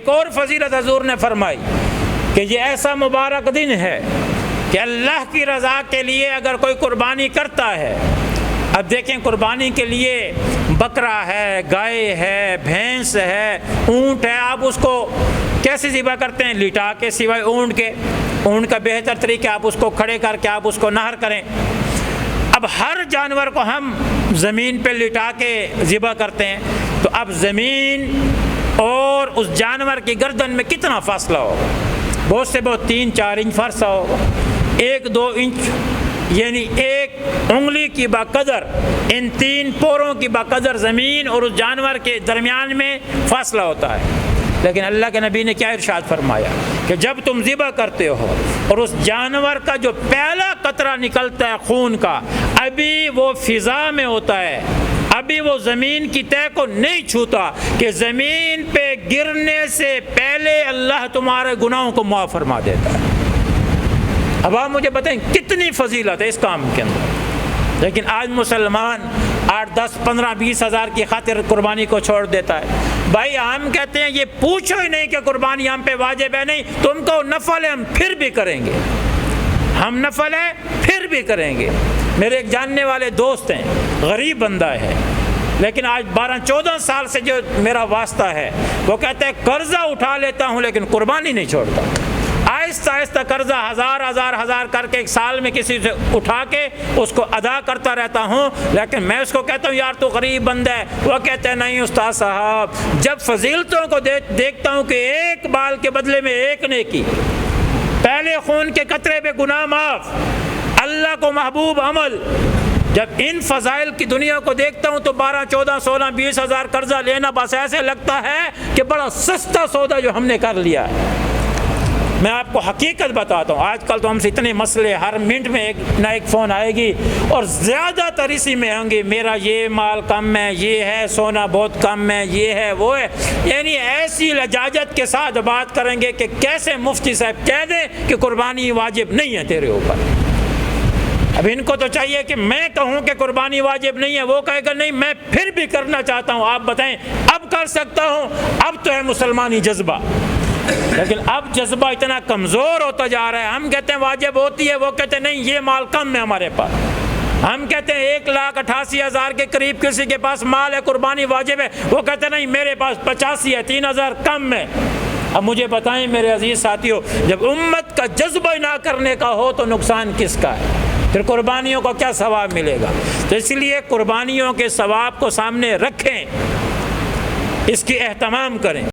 ایک اور فضیلت حضور نے فرمائی کہ یہ ایسا مبارک دن ہے کہ اللہ کی رضا کے لیے اگر کوئی قربانی کرتا ہے، اب دیکھیں قربانی کے لیے بکرا ہے، گائے ہے، بھینس ہے، اونٹ ہے، آپ اس کو کیسے ذبح کرتے ہیں؟ لٹا کے، سوائے اونٹ کے۔ اونٹ کا بہتر طریقہ آپ اس کو کھڑے کر کے آپ اس کو نہر کریں۔ اب ہر جانور کو ہم زمین پہ لٹا کے ذبح کرتے ہیں، تو اب زمین اور اس جانور کی گردن میں کتنا فاصلہ ہوگا؟ بہت سے بہت 3-4 انچ فاصلہ ہوگا، 1-2 انچ، یعنی ایک انگلی کی بقدر، ان 3 پوروں کی بقدر زمین اور اس جانور کے درمیان میں فاصلہ ہوتا ہے۔ لیکن اللہ کے نبی نے کیا ارشاد فرمایا کہ جب تم ذبح کرتے ہو اور اس جانور کا جو پہلا قطرہ نکلتا ہے خون کا، ابھی وہ فضا میں ہوتا ہے، ابھی وہ زمین کی تہہ کو نہیں چھوتا، کہ زمین پہ گرنے سے پہلے اللہ تمہارے گناہوں کو معاف فرما دیتا ہے۔ اب آپ مجھے بتائیں کتنی فضیلت ہے اس کام کے اندر۔ لیکن آج مسلمان 8, 10, 15, 20 ہزار کی خاطر قربانی کو چھوڑ دیتا ہے۔ بھائی ہم کہتے ہیں یہ پوچھو ہی نہیں کہ قربانی ہم پہ واجب ہے، نہیں، تم کو نفل ہے ہم پھر بھی کریں گے، ہم نفل ہے پھر بھی کریں گے۔ میرے ایک جاننے والے دوست ہیں، غریب بندہ ہے، لیکن آج 12-14 سال سے جو میرا واسطہ ہے، وہ کہتے ہیں قرضہ اٹھا لیتا ہوں لیکن قربانی نہیں چھوڑتا۔ آہستہ آہستہ قرضہ ہزار کر کے ایک سال میں کسی سے اٹھا کے اس کو ادا کرتا رہتا ہوں، لیکن میں اس کو کہتا ہوں یار تو غریب بندہ ہے، وہ کہتے ہیں نہیں استاد صاحب، جب فضیلتوں کو دیکھتا ہوں کہ ایک بال کے بدلے میں ایک نیکی، پہلے خون کے قطرے پہ گناہ معاف، اللہ کو محبوب عمل، جب ان فضائل کی دنیا کو دیکھتا ہوں تو 12, 14, 16, 20 ہزار قرضہ لینا بس ایسے لگتا ہے کہ بڑا سستا سودا جو ہم نے کر لیا ہے۔ میں آپ کو حقیقت بتاتا ہوں، آج کل تو ہم سے اتنے مسئلے، ہر منٹ میں ایک نہ ایک فون آئے گی، اور زیادہ تر اسی میں ہوں گے، میرا یہ مال کم ہے، یہ ہے، سونا بہت کم ہے، یہ ہے، وہ ہے، یعنی ایسی لجاجت کے ساتھ بات کریں گے کہ کیسے مفتی صاحب کہہ دیں کہ قربانی واجب نہیں ہے تیرے اوپر۔ اب ان کو تو چاہیے کہ میں کہوں کہ قربانی واجب نہیں ہے، وہ کہے گا نہیں میں پھر بھی کرنا چاہتا ہوں۔ آپ بتائیں اب کر سکتا ہوں؟ اب تو ہے مسلمانی جذبہ، لیکن اب جذبہ اتنا کمزور ہوتا جا رہا ہے۔ ہم کہتے ہیں واجب ہوتی ہے، وہ کہتے ہیں نہیں یہ مال کم ہے ہمارے پاس۔ ہم کہتے ہیں 1,88,000 کے قریب کسی کے پاس مال ہے، قربانی واجب ہے، وہ کہتے ہیں نہیں میرے پاس 85 ہے، 3,000 کم ہے۔ اب مجھے بتائیں میرے عزیز ساتھیو، جب امت کا جذبہ نہ کرنے کا ہو تو نقصان کس کا ہے؟ پھر قربانیوں کا کیا ثواب ملے گا؟ تو اس لیے قربانیوں کے ثواب کو سامنے رکھیں، اس کی اہتمام کریں۔